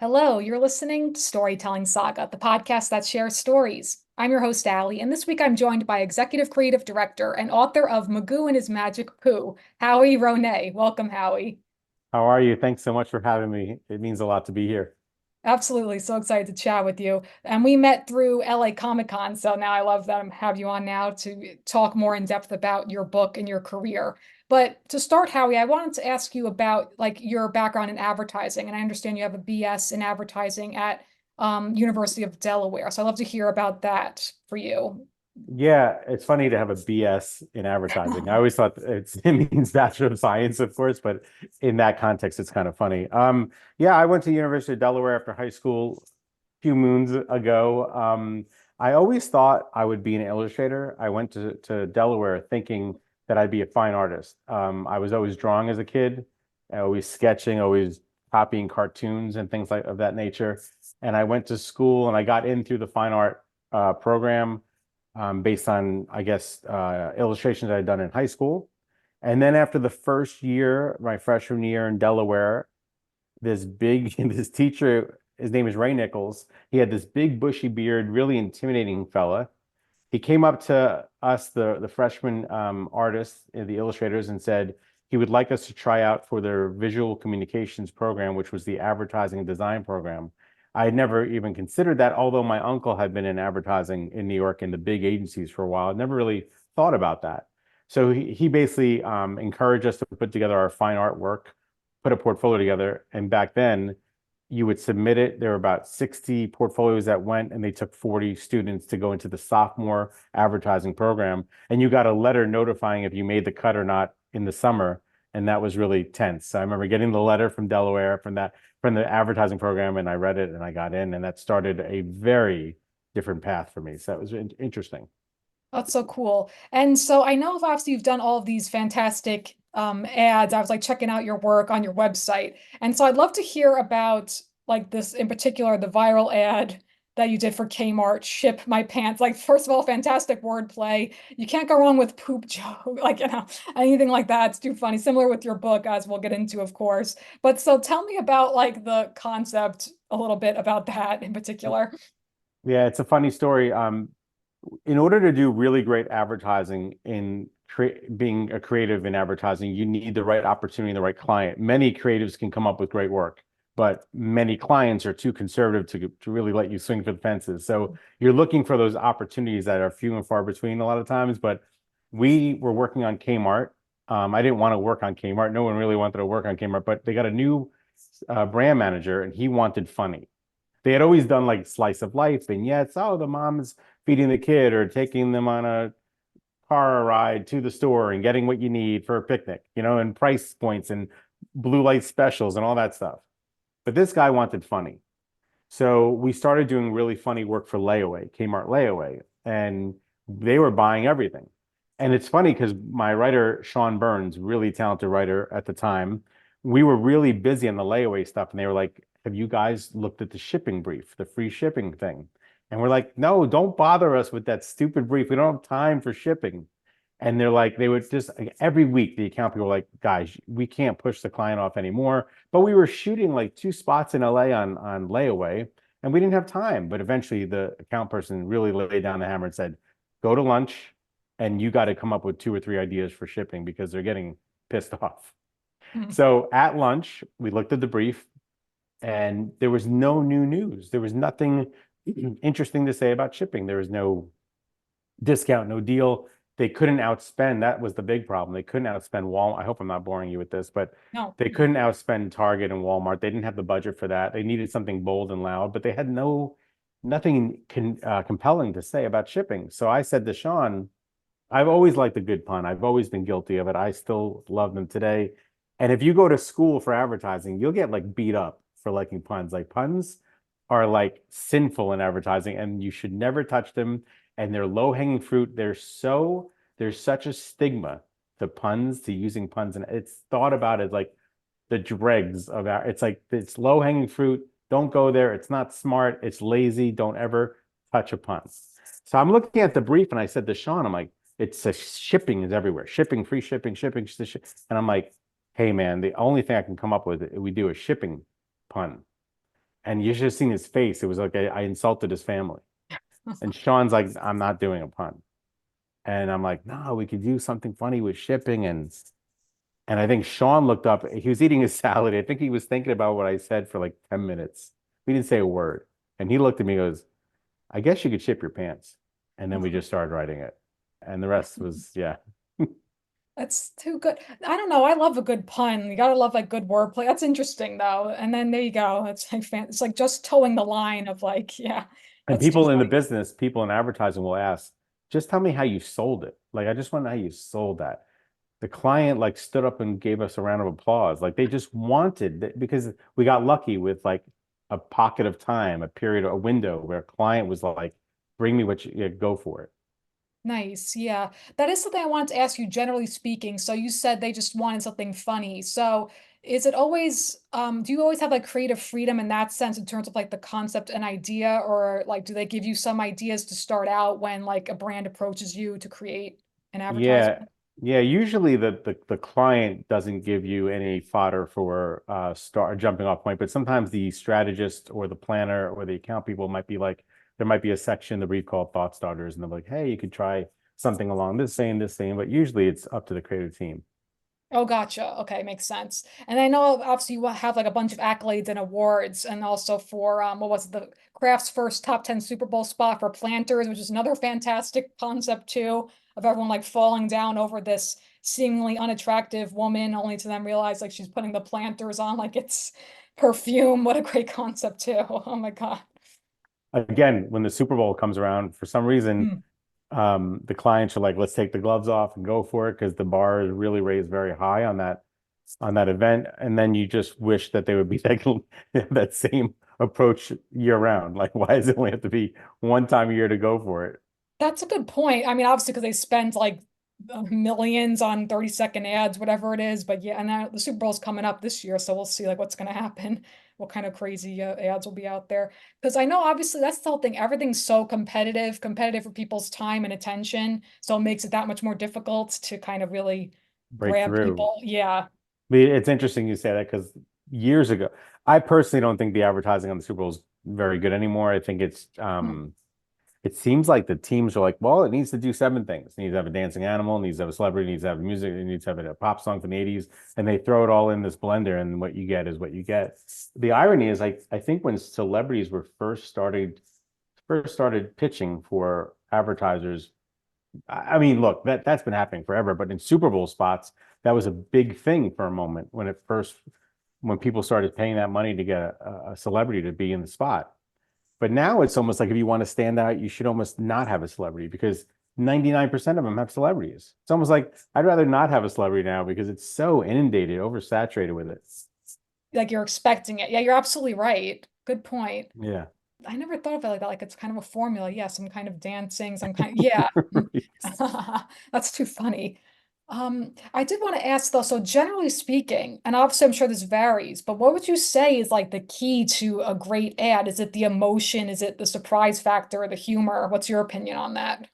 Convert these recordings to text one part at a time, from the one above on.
Hello, you're listening to Storytelling Saga, the podcast that shares stories. I'm your host, Allie, and this week I'm joined by Executive Creative Director and author of Magoo and His Magic Poo, Howie Ronay. Welcome, Howie. How are you? Thanks so much for having me. It means a lot to be here. Absolutely. So excited to chat with you. And we met through LA Comic Con. So now I love that I have you on now to talk more in depth about your book and your career. But to start, Howie, I wanted to ask you about like your background in advertising. And I understand you have a BS in advertising at University of Delaware. So I'd love to hear about that for you. Yeah, it's funny to have a BS in advertising. I always thought it means Bachelor of Science, of course, but in that context, it's kind of funny. Yeah, I went to University of Delaware after high school a few moons ago. I always thought I would be an illustrator. I went to Delaware thinking that I'd be a fine artist. I was always drawing as a kid, always sketching, always copying cartoons and things like of that nature. And I went to school and I got in through the fine art program based on, I guess, illustrations I'd done in high school. And then after the first year, my freshman year in Delaware, this teacher, his name is Ray Nichols. He had this big bushy beard, really intimidating fella. He came up to us, the freshman artists, the illustrators, and said he would like us to try out for their visual communications program, which was the advertising and design program. I had never even considered that, although my uncle had been in advertising in New York in the big agencies for a while. I'd never really thought about that. So he basically encouraged us to put together our fine art work, put a portfolio together. And back then, you would submit it. There were about 60 portfolios that went, and they took 40 students to go into the sophomore advertising program. And you got a letter notifying if you made the cut or not in the summer. And that was really tense. So I remember getting the letter from Delaware from the advertising program, and I read it and I got in, and that started a very different path for me. So that was interesting. That's so cool. And so I know obviously you've done all of these fantastic ads. I was like checking out your work on your website. And so I'd love to hear about like this in particular, the viral ad that you did for Kmart, Ship My Pants. Like, first of all, fantastic wordplay. You can't go wrong with poop joke, like, anything like that. It's too funny. Similar with your book, as we'll get into, of course. But so tell me about like the concept a little bit about that in particular. Yeah, it's a funny story. In order to do really great advertising in being a creative in advertising, you need the right opportunity and the right client. Many creatives can come up with great work, but many clients are too conservative to really let you swing for the fences. So you're looking for those opportunities that are few and far between a lot of times. But we were working on Kmart. I didn't want to work on Kmart. No one really wanted to work on Kmart, but they got a new brand manager and he wanted funny. They had always done like slice of life vignettes. Oh, the mom's feeding the kid or taking them on a car ride to the store and getting what you need for a picnic, and price points and blue light specials and all that stuff. But this guy wanted funny. So we started doing really funny work for layaway, Kmart layaway, and they were buying everything. And it's funny because my writer, Sean Burns, really talented writer at the time, we were really busy on the layaway stuff. And they were like, have you guys looked at the shipping brief, the free shipping thing? And we're like, no, don't bother us with that stupid brief. We don't have time for shipping. And they're like, they would just like, every week, the account people were like, guys, we can't push the client off anymore. But we were shooting like two spots in LA on layaway, and we didn't have time. But eventually, the account person really laid down the hammer and said, go to lunch, and you got to come up with two or three ideas for shipping because they're getting pissed off. So at lunch, we looked at the brief, and there was no new news. There was nothing interesting to say about shipping. There was no discount, no deal. They couldn't outspend. That was the big problem. They couldn't outspend Walmart. I hope I'm not boring you with this, but No. they couldn't outspend Target and Walmart. They didn't have the budget for that. They needed something bold and loud, but they had nothing compelling to say about shipping. So I said to Sean, I've always liked a good pun. I've always been guilty of it. I still love them today. And if you go to school for advertising, you'll get like beat up for liking puns. Like puns are like sinful in advertising and you should never touch them. And they're low hanging fruit. There's such a stigma to puns, to using puns. And it's thought about as like the dregs of it's like, it's low hanging fruit. Don't go there. It's not smart. It's lazy. Don't ever touch a pun. So I'm looking at the brief and I said to Sean, I'm like, it's a shipping is everywhere. Shipping, free shipping, shipping. And I'm like, hey man, the only thing I can come up with, we do a shipping pun. And you should have seen his face. It was like I insulted his family. And Sean's like, I'm not doing a pun. And I'm like, no, we could do something funny with shipping. And I think Sean looked up. He was eating his salad. I think he was thinking about what I said for like 10 minutes. We didn't say a word. And he looked at me and goes, I guess you could ship your pants. And then we just started writing it. And the rest was, yeah. That's too good. I don't know. I love a good pun. You gotta love like good wordplay. That's interesting though. And then there you go. It's like it's like just towing the line of like, yeah, And that's too people in the funny. business, people in advertising will ask, just tell me how you sold it. Like, I just want to know how you sold that. The client like stood up and gave us a round of applause. Like they just wanted because we got lucky with like a pocket of time, a period, a window where a client was like, bring me what you yeah, go for it. Nice. Yeah. That is something I wanted to ask you, generally speaking. So you said they just wanted something funny. So is it always, do you always have like creative freedom in that sense in terms of like the concept and idea, or like do they give you some ideas to start out when like a brand approaches you to create an Yeah. advertisement? Yeah, usually the client doesn't give you any fodder for start jumping off point, but sometimes the strategist or the planner or the account people might be like, there might be a section that we call thought starters, and they're like, hey, you could try something along this same, but usually it's up to the creative team. Oh, gotcha. Okay, makes sense. And I know obviously you have like a bunch of accolades and awards, and also for what was it, the Kraft's first top 10 Super Bowl spot for Planters, which is another fantastic concept too, of everyone like falling down over this seemingly unattractive woman, only to then realize like she's putting the planters on like it's perfume. What a great concept too. Oh my God. Again, when the Super Bowl comes around, for some reason, Hmm. the clients are like, let's take the gloves off and go for it because the bar is really raised very high on that event. And then you just wish that they would be taking that same approach year round. Like, why does it only have to be one time a year to go for it? That's a good point. I mean, obviously, because they spend like millions on 30-second ads, whatever it is. But yeah, and the Super Bowl's coming up this year, so we'll see like what's going to happen, what kind of crazy ads will be out there. Because I know obviously that's the whole thing. Everything's so competitive, competitive for people's time and attention. So it makes it that much more difficult to kind of really Break grab through. people. Yeah. But it's interesting you say that because years ago, I personally don't think the advertising on the Super Bowl is very good anymore. I think Hmm. it seems like the teams are like, well, it needs to do seven things. It needs to have a dancing animal, it needs to have a celebrity, it needs to have music, it needs to have a pop song from the 80s. And they throw it all in this blender, and what you get is what you get. The irony is I think when celebrities were first started pitching for advertisers, I mean, look, that's been happening forever, but in Super Bowl spots, that was a big thing for a moment when people started paying that money to get a celebrity to be in the spot. But now it's almost like if you want to stand out, you should almost not have a celebrity because 99% of them have celebrities. It's almost like I'd rather not have a celebrity now because it's so inundated, oversaturated with it. Like you're expecting it. Yeah, you're absolutely right. Good point. Yeah. I never thought of it like that. Like it's kind of a formula. Yeah, some kind of dancing, some kind yeah. That's too funny. I did want to ask though, so generally speaking, and obviously I'm sure this varies, but what would you say is like the key to a great ad? Is it the emotion? Is it the surprise factor, the humor? What's your opinion on that?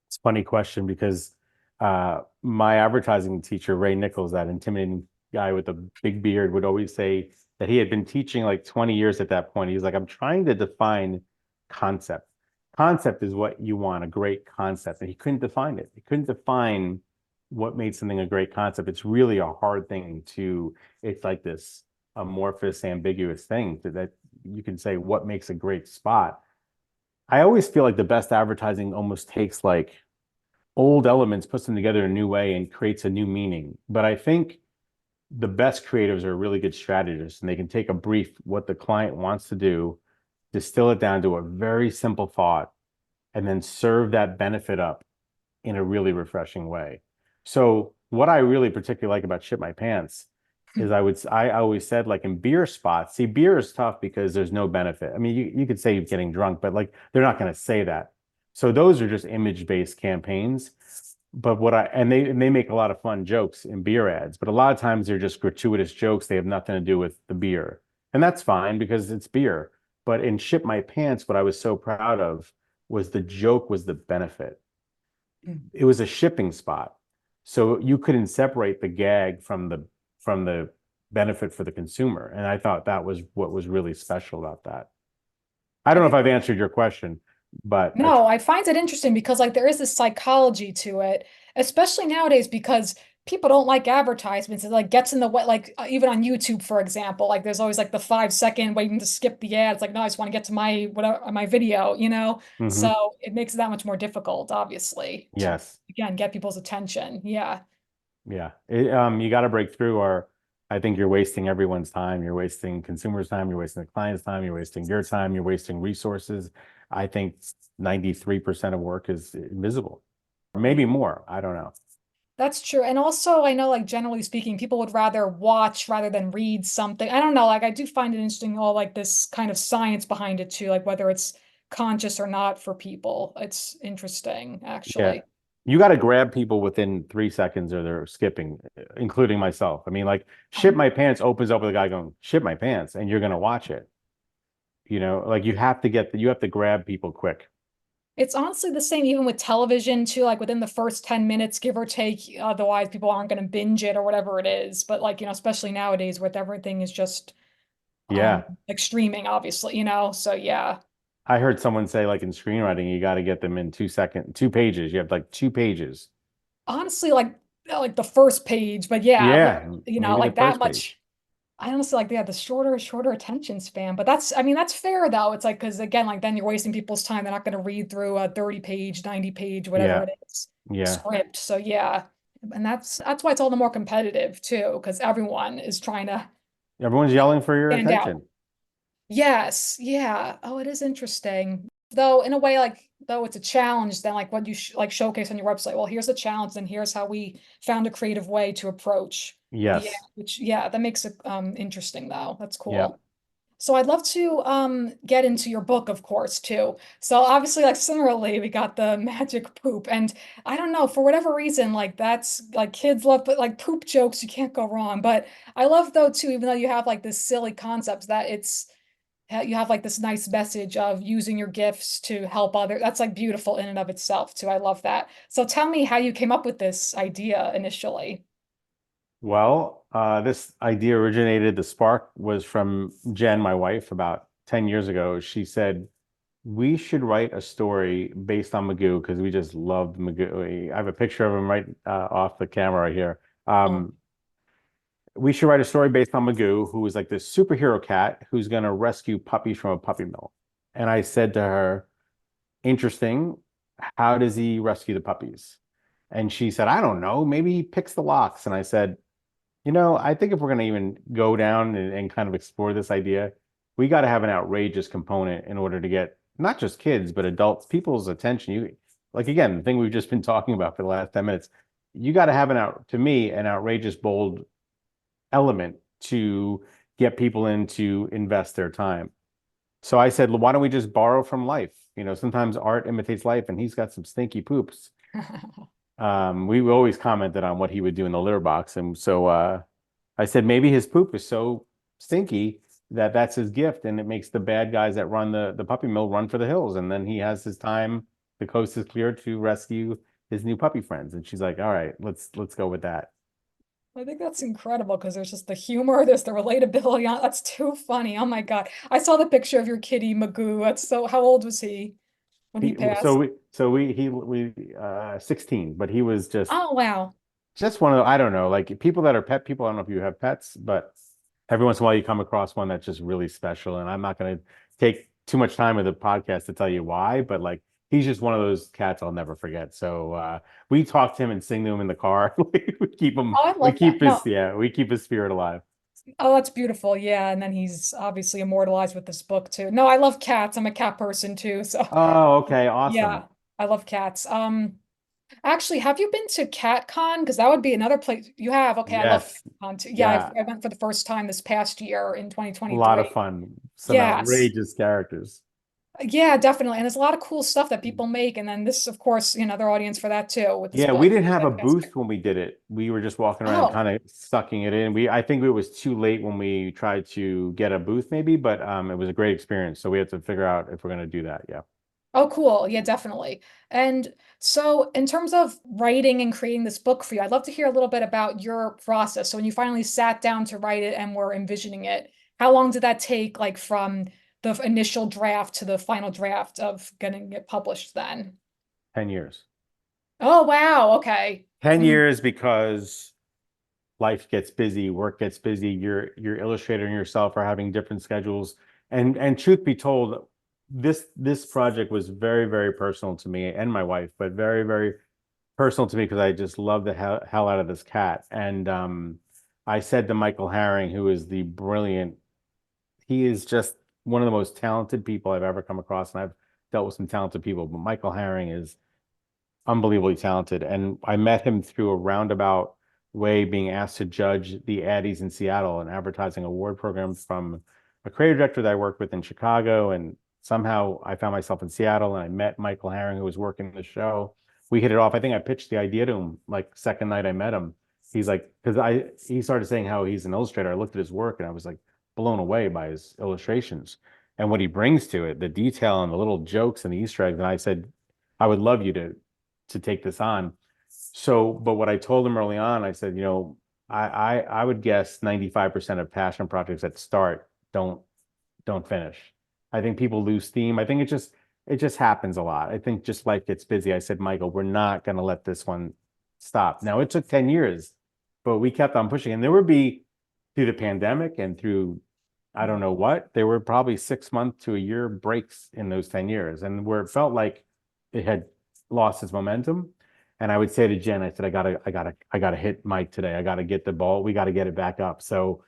It's a funny question because my advertising teacher, Ray Nichols, that intimidating guy with the big beard, would always say that he had been teaching like 20 years at that point. He's like, I'm trying to define concept. Concept is what you want, a great concept. And he couldn't define it. He couldn't define what made something a great concept. It's really a hard thing it's like this amorphous, ambiguous thing that you can say what makes a great spot. I always feel like the best advertising almost takes like old elements, puts them together in a new way, and creates a new meaning. But I think the best creatives are really good strategists, and they can take a brief, what the client wants to do, distill it down to a very simple thought, and then serve that benefit up in a really refreshing way. So what I really particularly like about Shit My Pants is I always said like in beer spots, see beer is tough because there's no benefit. I mean, you could say you're getting drunk, but like they're not going to say that. So those are just image-based campaigns. But they make a lot of fun jokes in beer ads, but a lot of times they're just gratuitous jokes. They have nothing to do with the beer. And that's fine because it's beer. But in Ship My Pants, what I was so proud of was the joke was the benefit. It was a shipping spot. So you couldn't separate the gag from the benefit for the consumer. And I thought that was what was really special about that. I I don't know if think I've answered your question, but no, I find it interesting because like there is this psychology to it, especially nowadays because people don't like advertisements. It like gets in the way, like even on YouTube, for example, like there's always like the 5 second waiting to skip the ad. It's like, no, I just want to get to my whatever my video, you know? mhm, So it makes it that much more difficult, obviously, to yes. again get people's attention. Yeah. Yeah. You got to break through, or I think you're wasting everyone's time. You're wasting consumers' time. You're wasting the client's time. You're wasting your time. You're wasting resources. I think 93% of work is invisible, or maybe more. I don't know. That's true. And also, I know, like, generally speaking, people would rather watch rather than read something. I don't know. Like, I do find it interesting, all like this kind of science behind it too, like whether it's conscious or not for people. It's interesting, Yeah. actually. You got to grab people within 3 seconds or they're skipping, including myself. I mean, like, shit Um, my pants opens up with a guy going, shit my pants, and you're going to watch it. Like you have to you have to grab people quick. it's honestly the same even with television too, like within the first 10 minutes, give or take. Otherwise, people aren't going to binge it or whatever it is. But like, especially nowadays with everything is just Yeah. like streaming, obviously, So yeah. I heard someone say, like, in screenwriting, you got to get them in 2 pages. You have like 2 pages. Honestly, like the first page, but yeah, Yeah, maybe the like that first page. much. I honestly like yeah, the shorter attention span. But that's I mean that's fair though. It's like because again, like then you're wasting people's time. They're not going to read through a 30 page, 90 page, whatever Yeah, it is, yeah. script. So yeah. And that's why it's all the more competitive too, because everyone is trying to Everyone's yelling for your stand out. attention. Yes, yeah. Oh, it is interesting. Though in a way, like though it's a challenge, then like what you sh like showcase on your website. Well, here's a challenge, and here's how we found a creative way to approach the ad, Yes. which yeah, that makes it interesting though. That's Yeah. cool. So I'd love to get into your book, of course, too. So obviously, like similarly, we got the magic poop, and I don't know for whatever reason, like that's like kids love, but like poop jokes, you can't go wrong. But I love though too, even though you have like this silly concept that you have like this nice message of using your gifts to help others. That's like beautiful in and of itself too. I love that. So tell me how you came up with this idea initially. Well, this idea originated, the spark was from Jen, my wife, about 10 years ago. She said, we should write a story based on Magoo because we just loved Magoo. I have a picture of him right off the camera right here. Oh. We should write a story based on Magoo, who is like this superhero cat who's going to rescue puppies from a puppy mill. And I said to her, interesting. How does he rescue the puppies? And she said, I don't know. Maybe he picks the locks. And I said, I think if we're going to even go down and kind of explore this idea, we got to have an outrageous component in order to get not just kids, but adults, people's attention. Like, again, the thing we've just been talking about for the last 10 minutes, you got to have to me, an outrageous, bold element to get people in to invest their time. So I said, well, why don't we just borrow from life? Sometimes art imitates life, and he's got some stinky poops. We always commented on what he would do in the litter box. And so I said, maybe his poop is so stinky that that's his gift, and it makes the bad guys that run the puppy mill run for the hills. And then he has his time, the coast is clear to rescue his new puppy friends. And she's like, all right, let's go with that. I think that's incredible because there's just the humor, there's the relatability. That's too funny. Oh my God. I saw the picture of your kitty, Magoo. That's so, how old was he when he He so passed? we so we 16, but he was Oh, wow. just one of the, I don't know, like people that are pet people. I don't know if you have pets, but every once in a while you come across one that's just really special. And I'm not going to take too much time with the podcast to tell you why, but like he's just one of those cats I'll never forget. So we talk to him and sing to him in the car. We keep him, Oh, I we love that. keep his, No. yeah, we keep his spirit alive. Oh, that's beautiful. Yeah. And then he's obviously immortalized with this book too. No, I love cats. I'm a cat person too. So Oh, okay, awesome. yeah, I love cats. Actually, have you been to CatCon? Because that would be another place you have. Okay, I love Yes, CatCon too. Yeah, yeah, I went for the first time this past year in a lot of 2023. fun. Some Yes. outrageous characters. Yeah, definitely. And there's a lot of cool stuff that people make. And then this, of course, their audience for that too with this Yeah, we book. didn't have a booth Fantastic. when we did it. We were just walking around Oh, kind of sucking it in. I think it was too late when we tried to get a booth maybe, but it was a great experience. So we had to figure out if we're going to do that. Yeah. Oh, cool. Yeah, definitely. And so, in terms of writing and creating this book for you, I'd love to hear a little bit about your process. So, when you finally sat down to write it and were envisioning it, how long did that take, like from the initial draft to the final draft of getting it published then? 10 years. Oh, wow. Okay. 10 Mhm. years because life gets busy, work gets busy, your illustrator and yourself are having different schedules. And truth be told, this project was very, very personal to me and my wife, but very, very personal to me because I just love the hell out of this cat. And I said to Michael Herring, who is the brilliant, he is just one of the most talented people I've ever come across, and I've dealt with some talented people, but Michael Herring is unbelievably talented. And I met him through a roundabout way, being asked to judge the Addies in Seattle, an advertising award program from a creative director that I worked with in Chicago. And somehow I found myself in Seattle and I met Michael Herring, who was working the show. We hit it off. I think I pitched the idea to him like second night I met him. He's like, because he started saying how he's an illustrator. I looked at his work and I was like blown away by his illustrations and what he brings to it, the detail and the little jokes and the Easter eggs. And I said, I would love you to take this on. So, but what I told him early on, I said, I would guess 95% of passion projects that start don't finish. I think people lose steam. I think it just happens a lot. I think just life gets busy. I said, Michael, we're not going to let this one stop. Now it took 10 years, but we kept on pushing. And there would be through the pandemic and through I don't know what, there were probably 6 month to a year breaks in those 10 years. And where it felt like it had lost its momentum. And I would say to Jen, I said, I gotta hit Mike today. I gotta get the ball. We gotta get it back up. So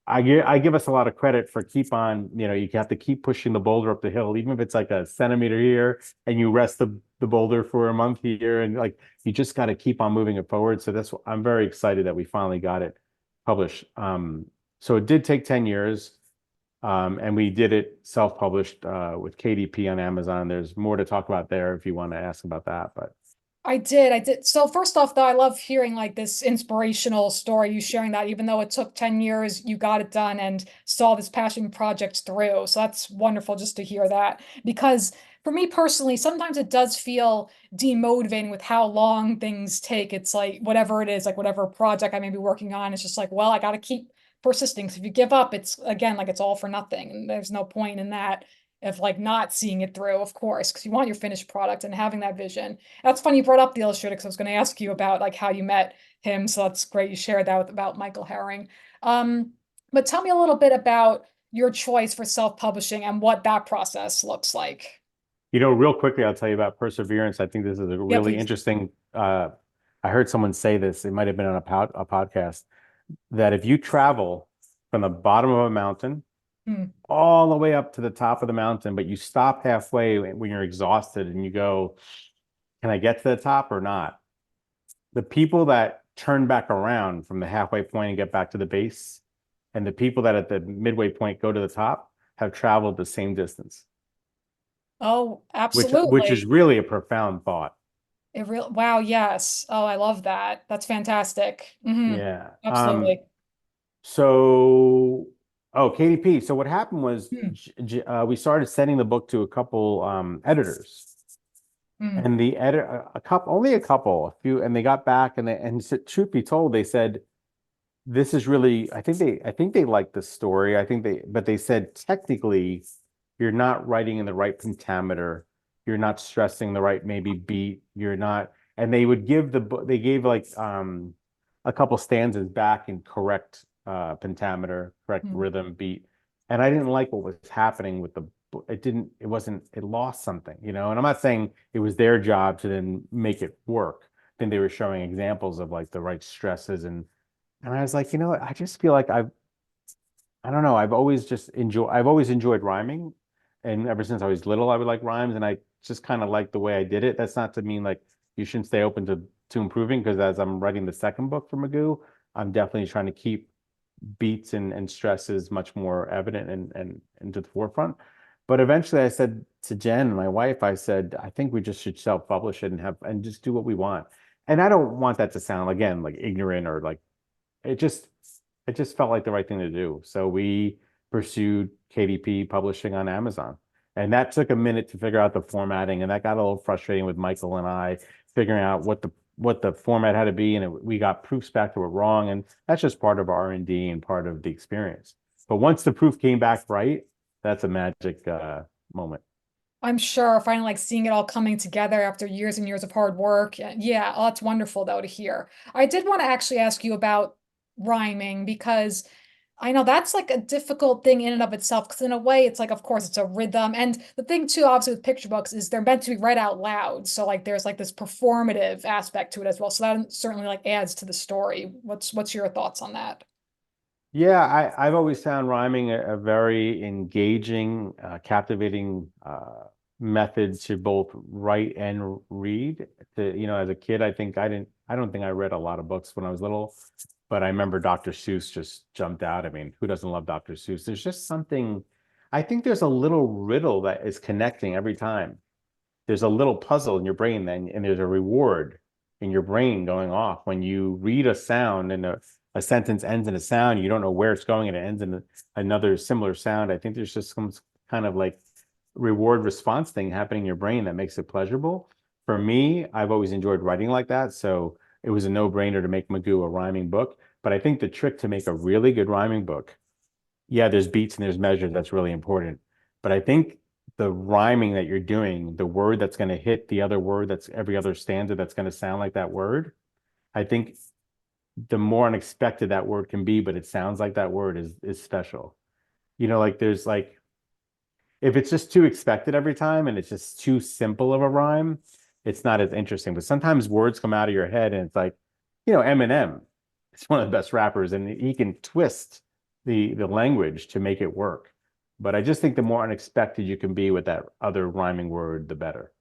I give us a lot of credit for keep on, you have to keep pushing the boulder up the hill, even if it's like a centimeter here and you rest the boulder for a month here. And like you just got to keep on moving it forward. So I'm very excited that we finally got it published. So it did take 10 years. And we did it self-published with KDP on Amazon. There's more to talk about there if you want to ask about that. But I did. So first off, though, I love hearing like this inspirational story, you sharing that even though it took 10 years, you got it done and saw this passion project through. So that's wonderful just to hear that. Because for me personally, sometimes it does feel demotivating with how long things take. It's like whatever it is, like whatever project I may be working on, it's just like, well, I got to keep persisting. So if you give up, it's again like it's all for nothing. And there's no point in that of like not seeing it through, of course, because you want your finished product and having that vision. That's funny you brought up the illustrator because I was going to ask you about like how you met him. So that's great you shared that about Michael Herring. But tell me a little bit about your choice for self-publishing and what that process looks like. real quickly, I'll tell you about perseverance. I think this is a Yeah, really please. interesting. I heard someone say this. It might have been on a podcast that if you travel from the bottom of a mountain Hmm. all the way up to the top of the mountain, but you stop halfway when you're exhausted and you go, "Can I get to the top or not?" The people that turn back around from the halfway point and get back to the base, and the people that at the midway point go to the top have traveled the same distance, Oh, which is absolutely. really a profound thought. It real wow, yes. Oh, I love that. That's fantastic. Yeah. Absolutely. So, oh, KDP. So what happened was Hmm. we started sending the book to a couple editors, Hmm. and the editor, a couple, only a couple, a few, and they got back and truth be told, they said this is really, I think they liked the story. But they said technically you're not writing in the right pentameter. You're not stressing the right maybe beat. You're not, and they would give the book, they gave like a couple stanzas back in correct pentameter, correct Hmm. rhythm, beat. And I didn't like what was happening with the book. It lost something, and I'm not saying it was their job to then make it work. I think they were showing examples of like the right stresses and I was like, what? I just feel like I don't know, I've always enjoyed rhyming. And ever since I was little, I would like rhymes and I just kind of like the way I did it. That's not to mean like you shouldn't stay open to improving because as I'm writing the second book for Magoo, I'm definitely trying to keep beats and stresses much more evident and to the forefront. But eventually I said to Jen, my wife, I said, I think we just should self-publish it and just do what we want. And I don't want that to sound again like ignorant or like it just it just felt like the right thing to do. So we pursued KDP publishing on Amazon. And that took a minute to figure out the formatting, and that got a little frustrating with Michael and I figuring out what the format had to be, and we got proofs back that were wrong, and that's just part of R&D and part of the experience. But once the proof came back right, that's a magic moment. I'm sure finally like seeing it all coming together after years and years of hard work. Yeah, oh, that's wonderful though to hear. I did want to actually ask you about rhyming because I know that's like a difficult thing in and of itself. Because in a way, it's like, of course, it's a rhythm. And the thing too, obviously, with picture books is they're meant to be read out loud. So like there's like this performative aspect to it as well. So that certainly like adds to the story. What's your thoughts on that? Yeah, I've always found rhyming a very engaging, captivating method to both write and read. As a kid, I don't think I read a lot of books when I was little, but I remember Dr. Seuss just jumped out. I mean, who doesn't love Dr. Seuss? There's just something, I think there's a little riddle that is connecting every time. There's a little puzzle in your brain then, and there's a reward in your brain going off when you read a sound and a sentence ends in a sound, you don't know where it's going and it ends in another similar sound. I think there's just some kind of like reward response thing happening in your brain that makes it pleasurable. For me, I've always enjoyed writing like that, so it was a no-brainer to make Magoo a rhyming book. But I think the trick to make a really good rhyming book, yeah, there's beats and there's measures, that's really important. But I think the rhyming that you're doing, the word that's going to hit the other word, that's every other stanza that's going to sound like that word, I think the more unexpected that word can be, but it sounds like that word is special. Like there's like if it's just too expected every time and it's just too simple of a rhyme, it's not as interesting. But sometimes words come out of your head and it's like, Eminem, it's one of the best rappers and he can twist the language to make it work. But I just think the more unexpected you can be with that other rhyming word, the better.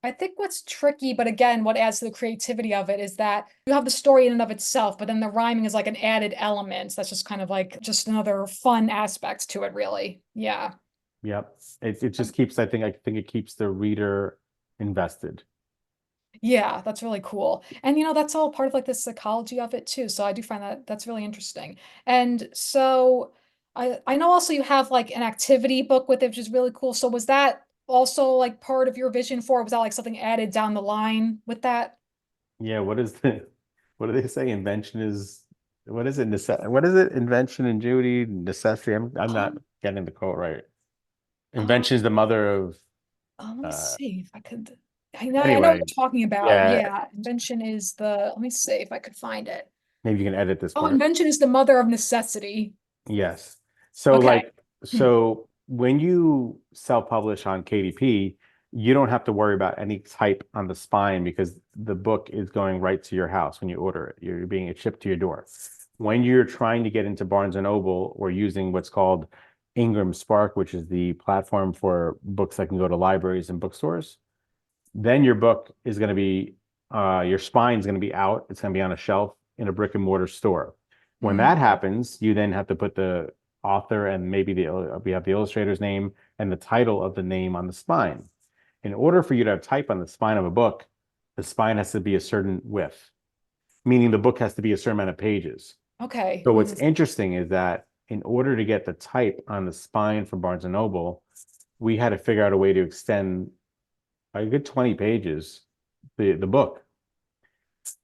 I think what's tricky, but again, what adds to the creativity of it is that you have the story in and of itself, but then the rhyming is like an added element. That's just kind of like just another fun aspect to it, really. Yeah. Yep. It just keeps, I think it keeps the reader invested. Yeah, that's really cool. And that's all part of like the psychology of it too. So I do find that that's really interesting. And so I know also you have like an activity book with it, which is really cool. So was that also like part of your vision for it? Was that like something added down the line with that? Yeah, what do they say? Invention is what is it? What is it? Invention and Judy, necessity. I'm not Um, getting the quote right. um, Invention is the mother of let me uh see if I could. I know what anyway, you're talking about. yeah, Yeah, invention is the. Let me see if I could find it. maybe you can edit this Oh, part. invention is the mother of necessity. Yes. So Okay. like so when you self-publish on KDP, you don't have to worry about any type on the spine because the book is going right to your house when you order it. You're being it shipped to your door. When you're trying to get into Barnes and Noble or using what's called Ingram Spark, which is the platform for books that can go to libraries and bookstores, then your book is going to be your spine is going to be out. It's going to be on a shelf in a brick and mortar store. When Mm, that happens, you then have to put the author and maybe we have the illustrator's name and the title of the name on the spine. In order for you to have type on the spine of a book, the spine has to be a certain width, meaning the book has to be a certain amount of pages. okay. So what's Mm, interesting is that in order to get the type on the spine for Barnes and Noble, we had to figure out a way to extend a good 20 pages the book.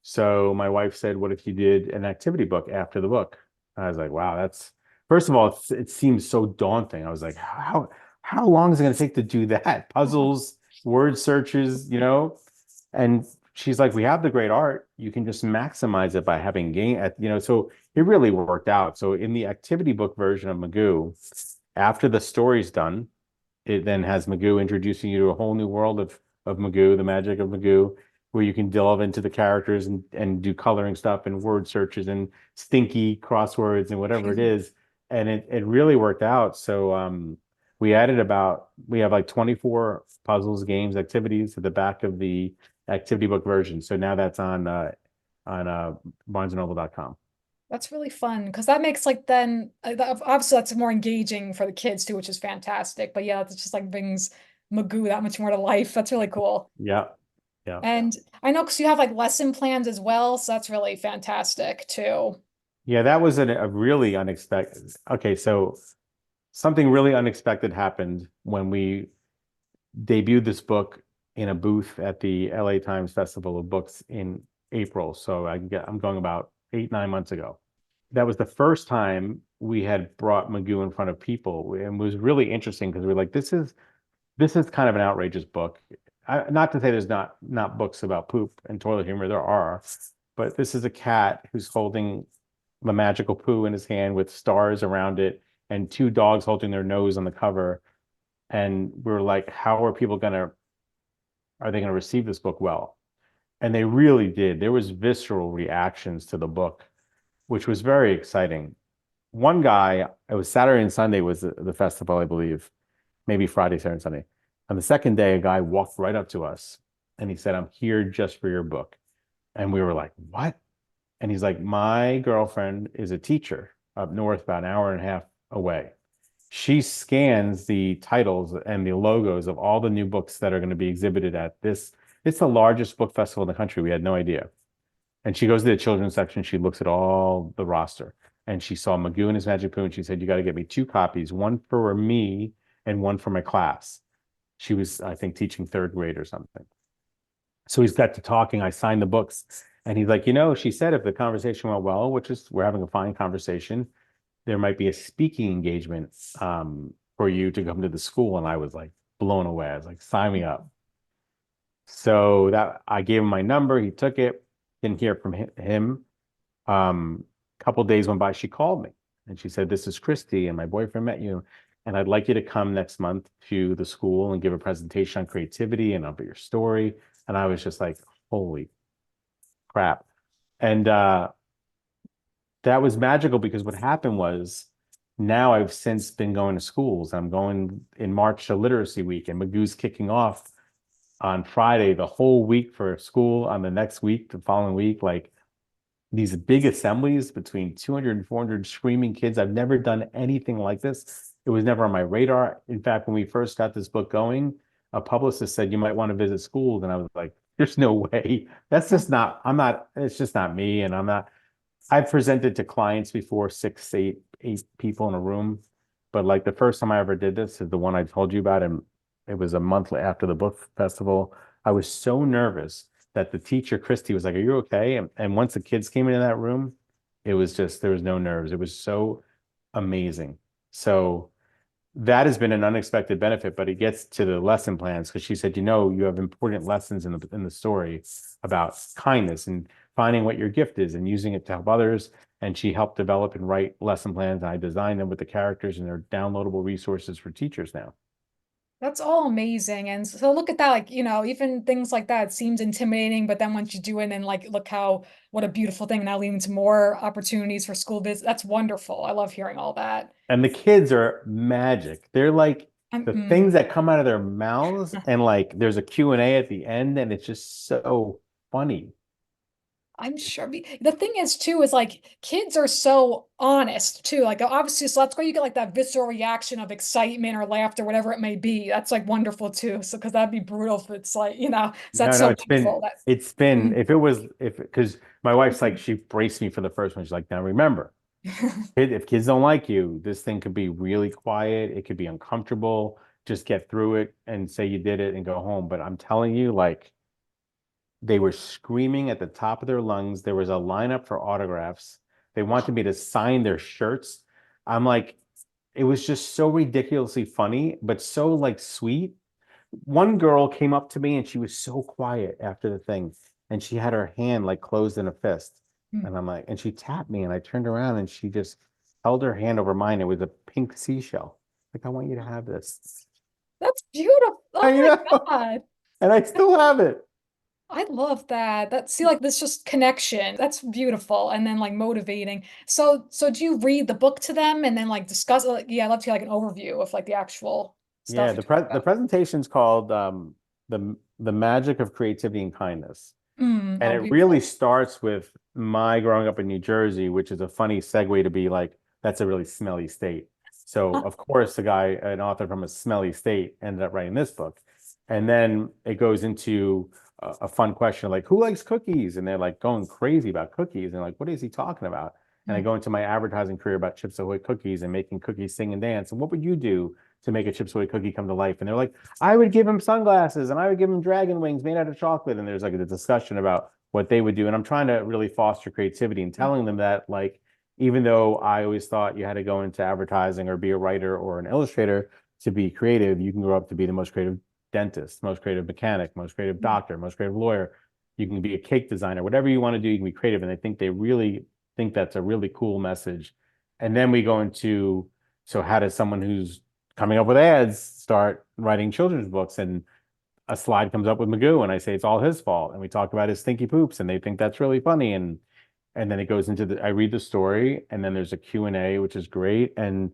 So my wife said, "What if you did an activity book after the book?" I was like, "Wow, that's first of all, it seems so daunting." I was like, "How long is it going to take to do that? Puzzles, word searches, And she's like, "We have the great art. You can just maximize it by having game at. So it really worked out. So in the activity book version of Magoo, after the story's done, it then has Magoo introducing you to a whole new world of Magoo, the magic of Magoo, where you can delve into the characters and do coloring stuff and word searches and stinky crosswords and whatever it is. And it really worked out. So we have like 24 puzzles, games, activities at the back of the activity book version. So now that's on barnesandnoble.com. that's really fun because that makes like then obviously that's more engaging for the kids too, which is fantastic. But yeah, it's just like brings Magoo that much more to life. That's really cool. Yeah. Yeah. And I know because you have like lesson plans as well, so that's really fantastic too. Yeah, that was a really unexpected. Okay, so something really unexpected happened when we debuted this book in a booth at the LA Times Festival of Books in April. So I'm going about 8, 9 months ago. That was the first time we had brought Magoo in front of people, and it was really interesting because we are like, this is kind of an outrageous book. Not to say there's not books about poop and toilet humor, there are, but this is a cat who's holding the magical poo in his hand with stars around it and two dogs holding their nose on the cover. And we're like, how are they gonna receive this book well? And they really did. There was visceral reactions to the book, which was very exciting. One guy, it was Saturday and Sunday was the festival, I believe, maybe Friday, Saturday, and Sunday. On the second day, a guy walked right up to us and he said, I'm here just for your book. And we were like, what? And he's like, my girlfriend is a teacher up north, about an hour and a half away. She scans the titles and the logos of all the new books that are going to be exhibited at this. It's the largest book festival in the country. We had no idea. And she goes to the children's section. She looks at all the roster and she saw Magoo and his Magic Poo. And she said, you got to get me two copies, one for me and one for my class. She was, I think, teaching third grade or something. So he's got to talking. I signed the books. And he's like, she said if the conversation went well, which is we're having a fine conversation, there might be a speaking engagement for you to come to the school. And I was like blown away. I was like, sign me up. So that I gave him my number. He took it. Didn't hear from him. A couple days went by. She called me and she said, "This is Christy, and my boyfriend met you, and I'd like you to come next month to the school and give a presentation on creativity and about your story." And I was just like, "Holy crap!" And that was magical because what happened was now I've since been going to schools. I'm going in March to Literacy Week, and Magoo's kicking off on Friday the whole week for school. On the next week, the following week, like these big assemblies between 200 and 400 screaming kids. I've never done anything like this. It was never on my radar. In fact, when we first got this book going, a publicist said, you might want to visit schools. And I was like, there's no way. That's just not, it's just not me. And I've presented to clients before, six, eight people in a room. But like the first time I ever did this is the one I told you about. And it was a month after the book festival. I was so nervous that the teacher, Christy, was like, are you okay? And once the kids came into that room, it was just, there was no nerves. It was so amazing. So that has been an unexpected benefit, but it gets to the lesson plans because she said, you have important lessons in the story about kindness and finding what your gift is and using it to help others. And she helped develop and write lesson plans. And I designed them with the characters, and they're downloadable resources for teachers now. That's all amazing. And so look at that, like, even things like that seems intimidating, but then once you do it and like look what a beautiful thing now leading to more opportunities for school visits. That's wonderful. I love hearing all that. And the kids are magic. They're like the Mm. things that come out of their mouths, and like there's a Q&A at the end, and it's just so funny. I'm sure. The thing is, too, is like kids are so honest too. Like obviously, so that's why you get like that visceral reaction of excitement or laughter, whatever it may be. That's like wonderful too. So because that'd be brutal if it's like, so that's No, no, so it's been wonderful. That it's been mm. if it was if because my wife's like she braced me for the first one. She's like, now remember, if kids don't like you, this thing could be really quiet. It could be uncomfortable. Just get through it and say you did it and go home. But I'm telling you, like they were screaming at the top of their lungs. There was a lineup for autographs. They wanted me to sign their shirts. I'm like, it was just so ridiculously funny, but so like sweet. One girl came up to me and she was so quiet after the thing, and she had her hand like closed in a fist. Mm. And I'm like, and she tapped me, and I turned around and she just held her hand over mine. It was a pink seashell. Like, I want you to have this. That's beautiful. Oh You my know, God. and I still have it. I love that. See like this just connection. That's beautiful and then like motivating. So do you read the book to them and then like discuss like yeah, I'd love to hear like an overview of like the actual Yeah, stuff you talk the about. presentation's called the Magic of Creativity and Kindness. And Oh, it really beautiful. starts with my growing up in New Jersey, which is a funny segue to be like, that's a really smelly state. So, of course, an author from a smelly state, ended up writing this book. And then it goes into a fun question like, who likes cookies? And they're like going crazy about cookies. And like, what is he talking about? And I Mm. go into my advertising career about Chips Ahoy cookies and making cookies sing and dance. And what would you do to make a Chips Ahoy cookie come to life. And they're like, I would give him sunglasses and I would give him dragon wings made out of chocolate. And there's like a discussion about what they would do. And I'm trying to really foster creativity and telling them that, like, even though I always thought you had to go into advertising or be a writer or an illustrator to be creative, you can grow up to be the most creative dentist, most creative mechanic, most creative doctor, most creative lawyer. You can be a cake designer, whatever you want to do, you can be creative. And I think they really think that's a really cool message. And then we go into, so how does someone who's coming up with ads start writing children's books? And a slide comes up with Magoo and I say it's all his fault. And we talk about his stinky poops and they think that's really funny. And then it goes into I read the story and then there's a Q&A, which is great. And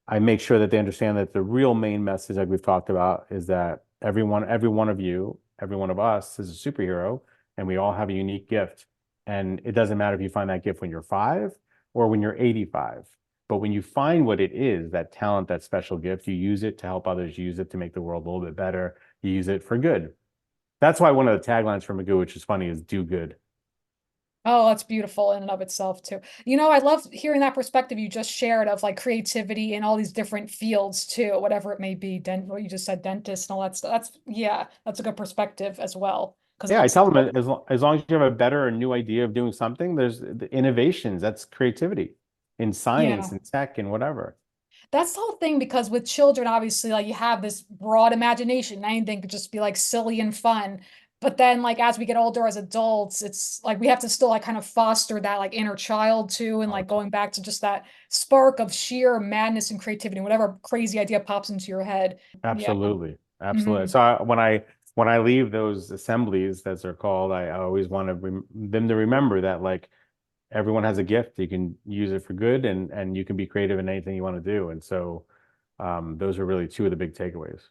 I make sure that they understand that the real main message, like we've talked about, is that every one of you, every one of us is a superhero and we all have a unique gift. And it doesn't matter if you find that gift when you're 5 or when you're 85. But when you find what it is, that talent, that special gift, you use it to help others, use it to make the world a little bit better. You use it for good. That's why one of the taglines for Magoo, which is funny, is do good. Oh, that's beautiful in and of itself too. I love hearing that perspective you just shared of like creativity in all these different fields too, whatever it may be. What you just said, dentist and all that stuff. That's a good perspective as well. Because Yeah, I it's tell them as long as you have a better or new idea of doing something, there's the innovations. That's creativity in science yeah. and tech and whatever. That's the whole thing because with children, obviously, like you have this broad imagination. Anything could just be like silly and fun. But then like as we get older as adults, it's like we have to still like kind of foster that like inner child too, and All the like time. going back to just that spark of sheer madness and creativity, whatever crazy idea pops into your head. Yeah. Absolutely. Absolutely. Hmm. So when I leave those assemblies, as they're called, I always want them to remember that, like, everyone has a gift. You can use it for good and you can be creative in anything you want to do. And so those are really two of the big takeaways.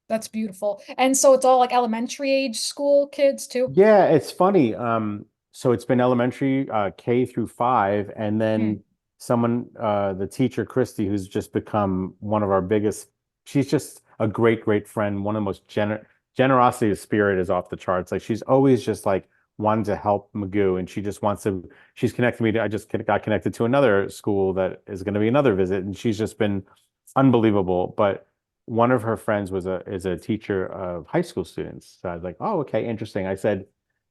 That's beautiful. And so it's all like elementary age school kids too. Yeah, it's funny. So it's been elementary, K through 5, and Hmm. then the teacher, Christy, who's just become one of our biggest, she's just a great, great friend. One of the most generosity of spirit is off the charts. Like she's always just like wanted to help Magoo, and she just wants to, she's connected me to, I just got connected to another school that is going to be another visit, and she's just been unbelievable. But one of her friends is a teacher of high school students. So I was like, oh, okay, interesting. I said,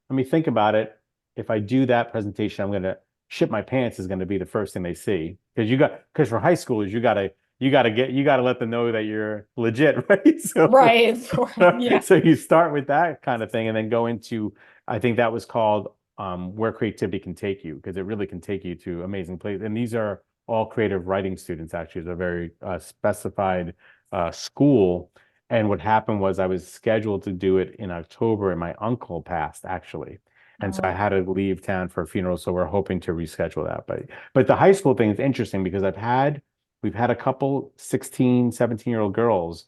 let me think about it. If I do that presentation, I'm gonna shit my pants is gonna be the first thing they see. Because for high schoolers, you gotta let them know that you're legit, right? Right. Yeah. So you start with that kind of thing and then go into, I think that was called where creativity can take you, because it really can take you to amazing places. And these are all creative writing students, actually. It's a very specified school. And what happened was I was scheduled to do it in October, and my uncle passed, actually. And so I Oh. had to leave town for a funeral. So we're hoping to reschedule that. But the high school thing is interesting because we've had a couple 16, 17-year-old girls,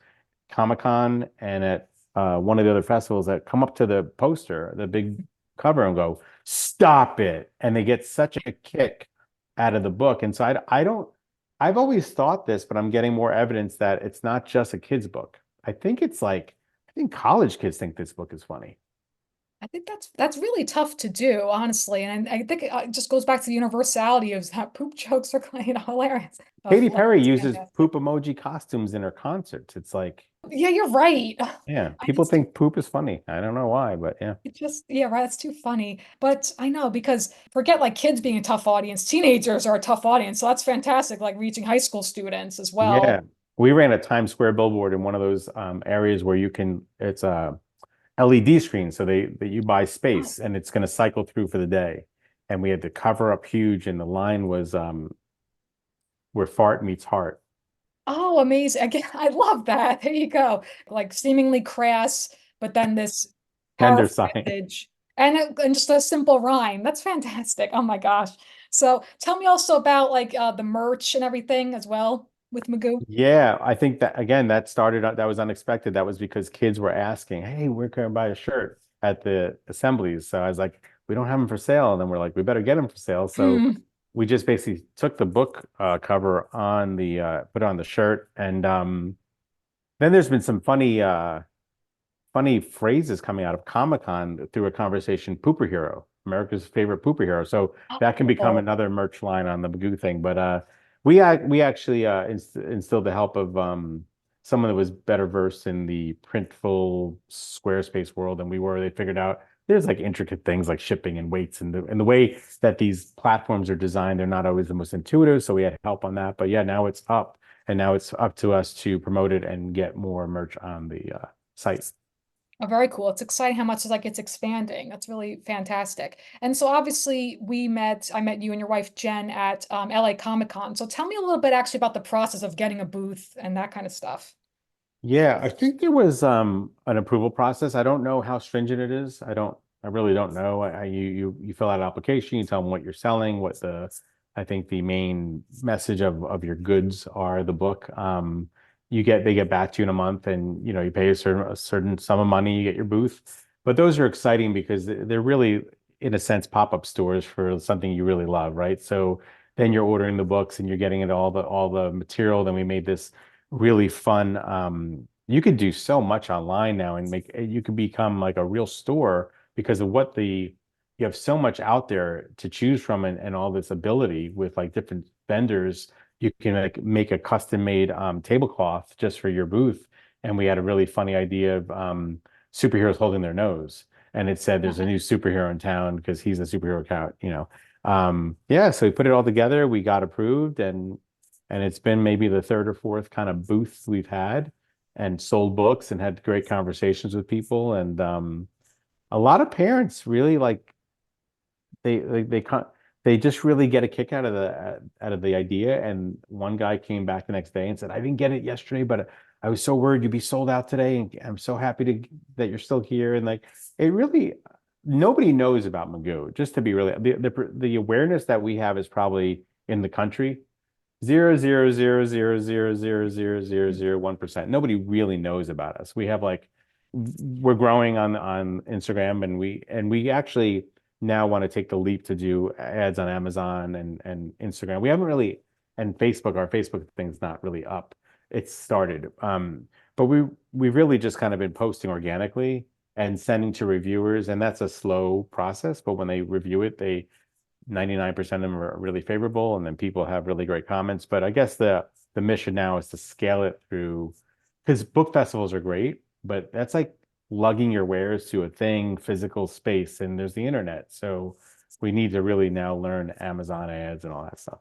Comic-Con and at one of the other festivals, that come up to the poster, the big cover, and go, stop it. And they get such a kick out of the book. And so I don't, I've always thought this, but I'm getting more evidence that it's not just a kid's book. I think college kids think this book is funny. I think that's really tough to do, honestly. And I think it just goes back to the universality of that poop jokes are hilarious. I Katy love Perry it's uses fantastic. poop emoji costumes in her concerts. It's like, Yeah, you're right. yeah, people It's too think poop is funny. I don't know why, but yeah. it just yeah, right. It's too funny. But I know because forget like kids being a tough audience, teenagers are a tough audience. So that's fantastic, like reaching high school students as Yeah. well. We ran a Times Square billboard in one of those areas where it's a LED screen. So that you buy Oh, space and it's going to cycle through for the day. And we had to cover up huge. And the line was where fart meets heart. oh, amazing. Again, I love that. There you go. Like seemingly crass, but then this Gender powerful sign. message and just a simple rhyme. That's fantastic. Oh my gosh. So tell me also about like the merch and everything as well with Magoo. Yeah, I think that again, that was unexpected. That was because kids were asking, "Hey, where can I buy a shirt at the assemblies?" So I was like, "We don't have them for sale." And then we're like, "We better get them for sale." So Mm. we just basically took the book cover on put on the shirt, and then there's been some funny phrases coming out of Comic-Con through a conversation. Pooper hero, America's favorite pooper hero. So that can become Oh, another merch line on the Magoo thing. But we actually instilled the help of someone that was better versed in the printful Squarespace world than we were. They figured out there's like intricate things like shipping and weights and the way that these platforms are designed, they're not always the most intuitive. So we had help on that. But yeah, now it's up, and now it's up to us to promote it and get more merch on the site. Oh, very cool. It's exciting how much it's like it's expanding. That's really fantastic. And so obviously I met you and your wife Jen at LA Comic Con. So tell me a little bit actually about the process of getting a booth and that kind of stuff. Yeah, I think there was an approval process. I don't know how stringent it is. I really don't know. You fill out an application, you tell them what you're selling, what I think the main message of your goods are, the book. They get back to you in a month, and you pay a certain sum of money, you get your booth. But those are exciting because they're really, in a sense, pop-up stores for something you really love, right? So then you're ordering the books and you're getting it all the material. Then we made this really fun. You could do so much online now and you could become like a real store because of you have so much out there to choose from, and all this ability with like different vendors. You can like make a custom made tablecloth just for your booth. And we had a really funny idea of superheroes holding their nose. And it said there's a new superhero in town because he's a superhero count. Yeah, so we put it all together, we got approved, and it's been maybe the third or fourth kind of booth we've had, and sold books and had great conversations with people. And a lot of parents really like they they just really get a kick out of the idea. And one guy came back the next day and said, I didn't get it yesterday, but I was so worried you'd be sold out today, and I'm so happy that you're still here. And like it really, nobody knows about Magoo. Just to be really, the awareness that we have is probably in the country 0.000000001%. Nobody really knows about us. We have like we're growing on Instagram, and we actually now want to take the leap to do ads on Amazon and Instagram. We haven't really, and Facebook, our Facebook thing's not really up. It's started. But we've really just kind of been posting organically and sending to reviewers, and that's a slow process. But when they review it, 99% of them are really favorable, and then people have really great comments. But I guess the mission now is to scale it through, because book festivals are great, but that's like lugging your wares to a thing, physical space, and there's the internet. So we need to really now learn Amazon ads and all that stuff.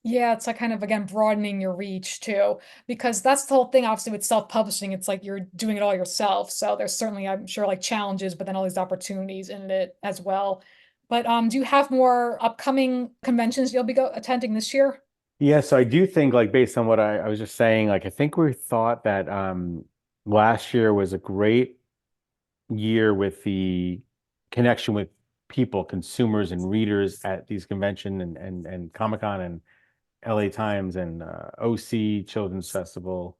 Yeah, it's like kind of again broadening your reach too, because that's the whole thing. Obviously, with self-publishing, it's like you're doing it all yourself. So there's certainly, I'm sure, like challenges, but then all these opportunities in it as well. But do you have more upcoming conventions you'll be attending this year? Yeah, so I do think, like, based on what I was just saying, like I think we thought that last year was a great year with the connection with people, consumers and readers at these convention and Comic-Con and LA Times and OC Children's Festival.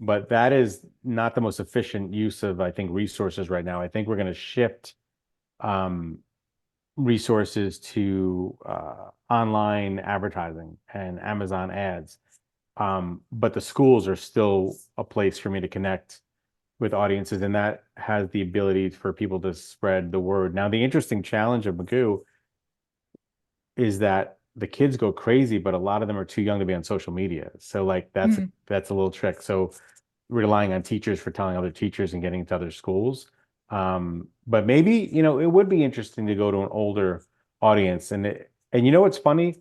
But that is not the most efficient use of, I think, resources right now. I think we're going to shift um, resources to online advertising and Amazon ads. But the schools are still a place for me to connect with audiences, and that has the ability for people to spread the word. Now, the interesting challenge of Magoo is that the kids go crazy, but a lot of them are too young to be on social media. So like Mhm. that's a little trick. So relying on teachers for telling other teachers and getting to other schools. But maybe, it would be interesting to go to an older audience. And you know what's funny?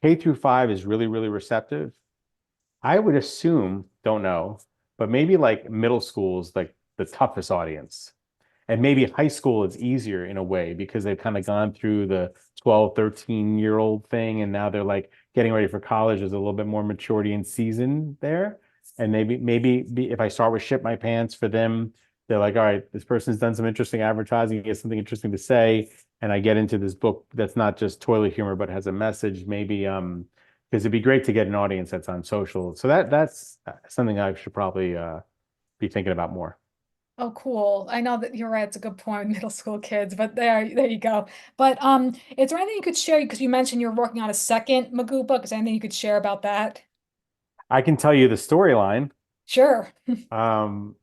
K through 5 is really, really receptive. I would assume, don't know, but maybe like middle school is like the toughest audience. And maybe high school is easier in a way because they've kind of gone through the 12, 13-year-old thing, and now they're like getting ready for college. There's a little bit more maturity and season there. And if I start with Shit My Pants for them, they're like, all right, this person's done some interesting advertising, he has something interesting to say. And I get into this book that's not just toilet humor, but has a message. Maybe because it'd be great to get an audience that's on social. So that's something I should probably be thinking about more. Oh, cool. I know that you're right. It's a good point with middle school kids, but there you go. But is there anything you could share? Because you mentioned you're working on a second Magoo book. Is there anything you could share about that? I can tell you the storyline. Sure. Um,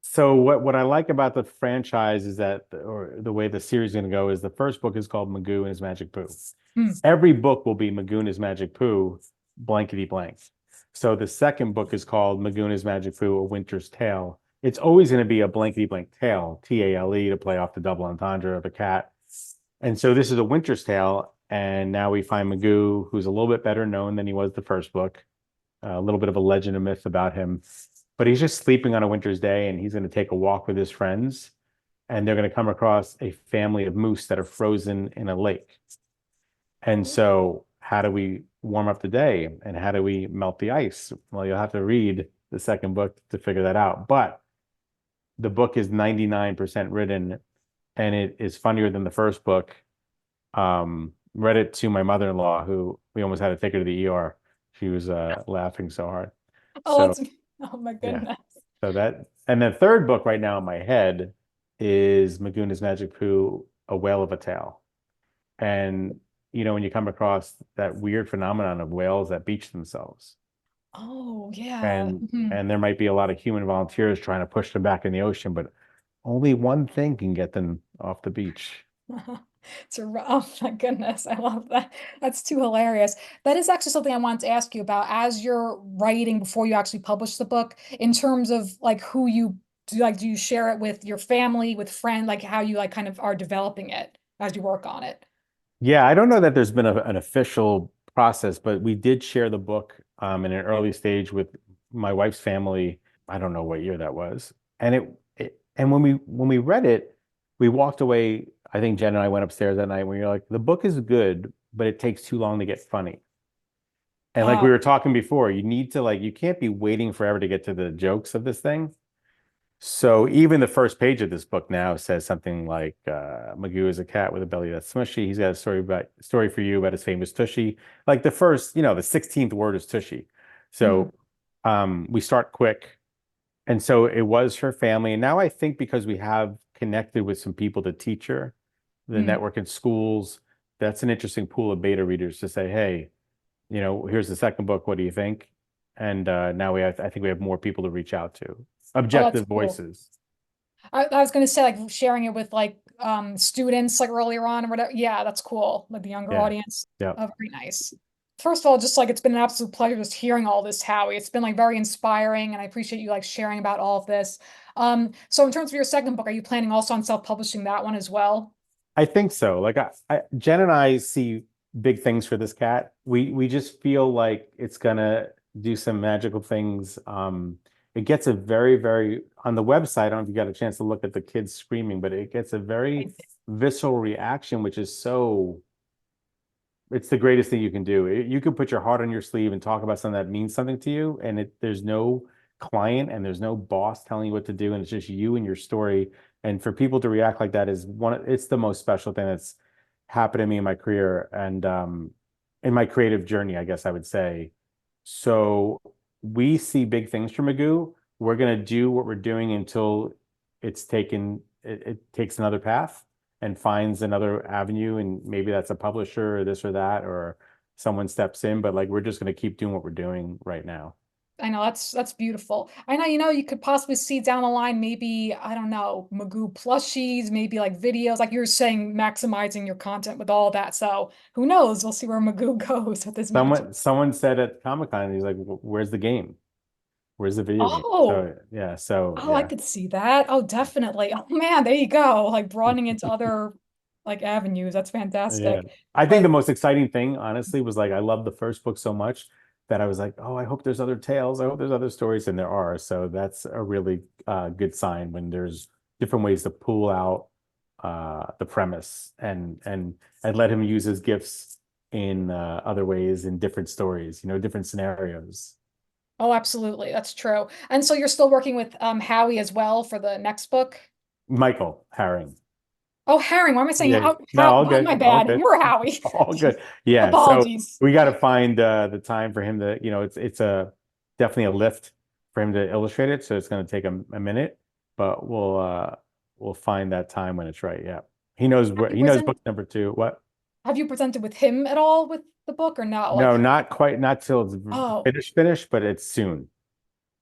so what I like about the franchise is that, or the way the series is going to go, is the first book is called Magoo and His Magic Poo. Hmm. Every book will be Magoo and His Magic Poo, blankety blank. So the second book is called Maguna's Magic Fu: A Winter's Tale. It's always going to be a blankety blank tale, Tale, to play off the double entendre of a cat. And so this is a winter's tale, and now we find Magoo, who's a little bit better known than he was the first book. A little bit of a legend, a myth about him. But he's just sleeping on a winter's day, and he's going to take a walk with his friends, and they're going to come across a family of moose that are frozen in a lake. And so, how do we warm up the day, and how do we melt the ice? Well, you'll have to read the second book to figure that out. But the book is 99% written, and it is funnier than the first book. Read it to my mother-in-law, who we almost had to take her to the ER. She was laughing so hard. Oh, So that's oh my yeah, goodness. so that, and the third book right now in my head is Maguna's Magic Poo, A Whale of a Tale. And when you come across that weird phenomenon of whales that beach themselves, Oh yeah. and Mhm. and there might be a lot of human volunteers trying to push them back in the ocean, but only one thing can get them off the beach. Oh my goodness, I love that. That's too hilarious. That is actually something I wanted to ask you about as you're writing before you actually publish the book, in terms of like who you do, like do you share it with your family, with friends, like how you like kind of are developing it as you work on it? Yeah, I don't know that there's been an official process, but we did share the book in an early stage with my wife's family. I don't know what year that was. And and when we read it, we walked away. I think Jen and I went upstairs that night and we were like, the book is good, but it takes too long to get funny. And like we Oh, were talking before, you need to like you can't be waiting forever to get to the jokes of this thing. So even the first page of this book now says something like Magoo is a cat with a belly that's smushy. He's got a story for you about his famous tushy. Like the first, the 16th word is tushy. mhm, So we start quick. And so it was her family. And now I think because we have connected with some people to teach her, the mhm. network in schools, that's an interesting pool of beta readers to say, hey, here's the second book. What do you think? And now I think we have more people to reach out to. Oh, that's Objective cool. voices. I was gonna say like sharing it with like students like earlier on or whatever. Yeah, that's cool. Like the younger Yeah. audience. Yeah. Oh, very nice. First of all, just like it's been an absolute pleasure just hearing all this, Howie. It's been like very inspiring, and I appreciate you like sharing about all of this. So in terms of your second book, are you planning also on self-publishing that one as well? I think so. Like Jen and I see big things for this cat. We just feel like it's gonna do some magical things. It gets a very, very on the website. I don't know if you got a chance to look at the kids screaming, but it gets a very visceral reaction, which is so it's the greatest thing you can do. You can put your heart on your sleeve and talk about something that means something to you, and there's no client and there's no boss telling you what to do, and it's just you and your story. And for people to react like that is it's the most special thing that's happened to me in my career and in my creative journey, I guess I would say. So we see big things from Magoo. We're gonna do what we're doing until it takes another path and finds another avenue, and maybe that's a publisher or this or that, or someone steps in, but like we're just going to keep doing what we're doing right now. I know that's beautiful. I know, you could possibly see down the line, maybe, I don't know, Magoo plushies, maybe like videos, like you were saying, maximizing your content with all that. So who knows? We'll see where Magoo goes with his magic. Someone said at Comic-Con, he's like, Where's the game? Where's the video game?" Oh, So yeah, so oh, I yeah. could see that. Oh, definitely. Oh man, there you go. Like broadening into other like avenues. That's Yeah. fantastic. I think the But most exciting thing, honestly, was like I love the first book so much that I was like, oh, I hope there's other tales. I hope there's other stories, and there are. So that's a really good sign when there's different ways to pull out the premise and let him use his gifts in other ways in different stories, different scenarios. oh, absolutely. That's true. And so you're still working with Howie as well for the next book? Michael Herring. Oh, Herring. Why am I saying Yeah. No, how all my good. All bad. good. You're Howie. All good. Yeah. So Apologies. we got to find the time for him to, it's a definitely a lift for him to illustrate it. So it's going to take a minute, but we'll find that time when it's right. Yeah. Have you He knows present book number two. What? have you presented with him at all with the book or no? No, Like, not quite, not till it's oh, finished, but it's soon.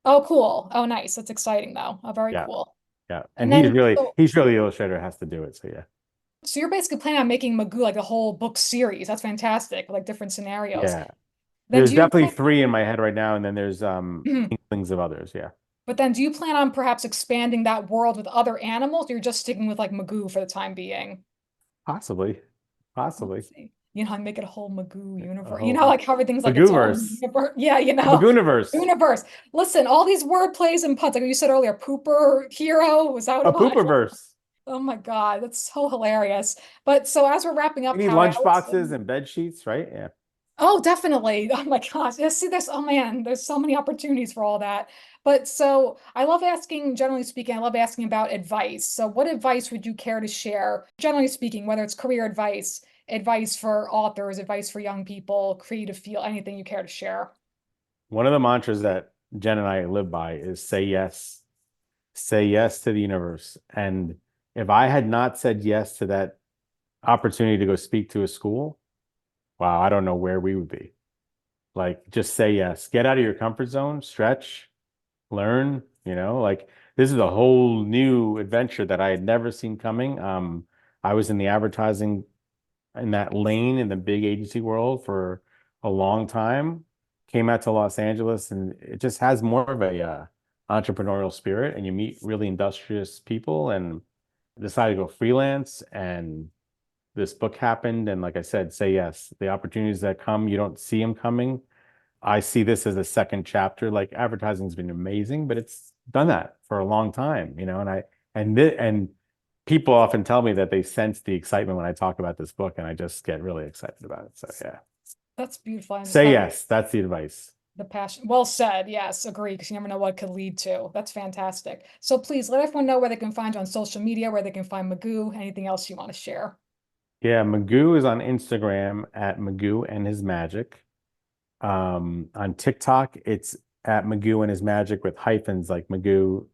oh, cool. Oh, nice. That's exciting though. Oh, very Yeah. cool. Yeah. And And then so he's really the illustrator has to do it. So yeah. so you're basically planning on making Magoo like a whole book series. That's fantastic. Like different scenarios. Yeah. Then There's do you definitely plan, three in my head right now, and then there's inklings of others. Yeah, but then do you plan on perhaps expanding that world with other animals, or you're just sticking with like Magoo for the time being? possibly, possibly. Let's see. Make it a whole Magoo universe. Oh, Like how everything's like its own Magooverse, universe. Yeah, Magooniverse, universe. Listen, all these word plays and puns, like you said earlier, pooper hero, was that what a it was? pooperverse. Oh my God, that's so hilarious. But so as we're wrapping We up, need Howie, I lunch would say, boxes and bed sheets, right? Yeah. oh, definitely. Oh my gosh. Yeah, see, oh man, there's so many opportunities for all that. But so I love asking, generally speaking, I love asking about advice. So what advice would you care to share, generally speaking, whether it's career advice, advice for authors, advice for young people, creative field, anything you care to share? One of the mantras that Jen and I live by is say yes. Say yes to the universe. And if I had not said yes to that opportunity to go speak to a school, wow, I don't know where we would be. Like, just say yes. Get out of your comfort zone, stretch, learn, like this is a whole new adventure that I had never seen coming. I was in the advertising in that lane in the big agency world for a long time. Came out to Los Angeles, and it just has more of a entrepreneurial spirit, and you meet really industrious people. And decided to go freelance, and this book happened. And like I said, say yes. The opportunities that come, you don't see them coming. I see this as a second chapter. Like advertising's been amazing, but it's done that for a long time, and people often tell me that they sense the excitement when I talk about this book, and I just get really excited about it. So yeah. That's beautiful. I Say understand yes. That's the advice. the passion. Well said. Yes, agree, because you never know what it could lead to. That's fantastic. So please let everyone know where they can find you on social media, where they can find Magoo, anything else you want to share. Yeah, Magoo is on Instagram at Magoo and his magic. On TikTok, it's at Magoo and his magic with hyphens like Magoo.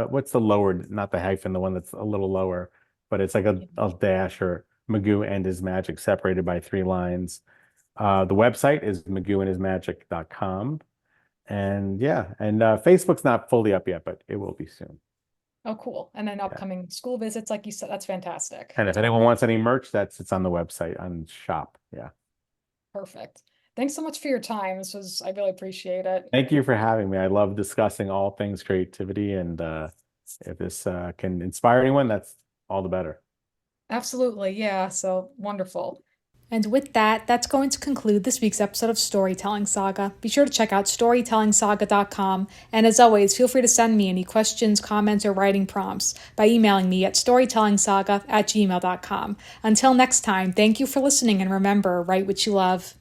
What's the lower, not the hyphen, the one that's a little lower, but it's like a dash or Magoo and his magic separated by three lines. The website is magooandhismagic.com. And yeah, and Facebook's not fully up yet, but it will be soon. Oh, cool. And then Yeah. upcoming school visits, like you said, that's fantastic. And if anyone wants any merch, it's on the website on shop. Yeah. Perfect. Thanks so much for your time. I really appreciate it. Thank you for having me. I love discussing all things creativity, and if this can inspire anyone, that's all the better. Absolutely. Yeah. So wonderful. And with that, that's going to conclude this week's episode of Storytelling Saga. Be sure to check out storytellingsaga.com. And as always, feel free to send me any questions, comments, or writing prompts by emailing me at storytellingsaga@gmail.com. Until next time, thank you for listening, and remember, write what you love.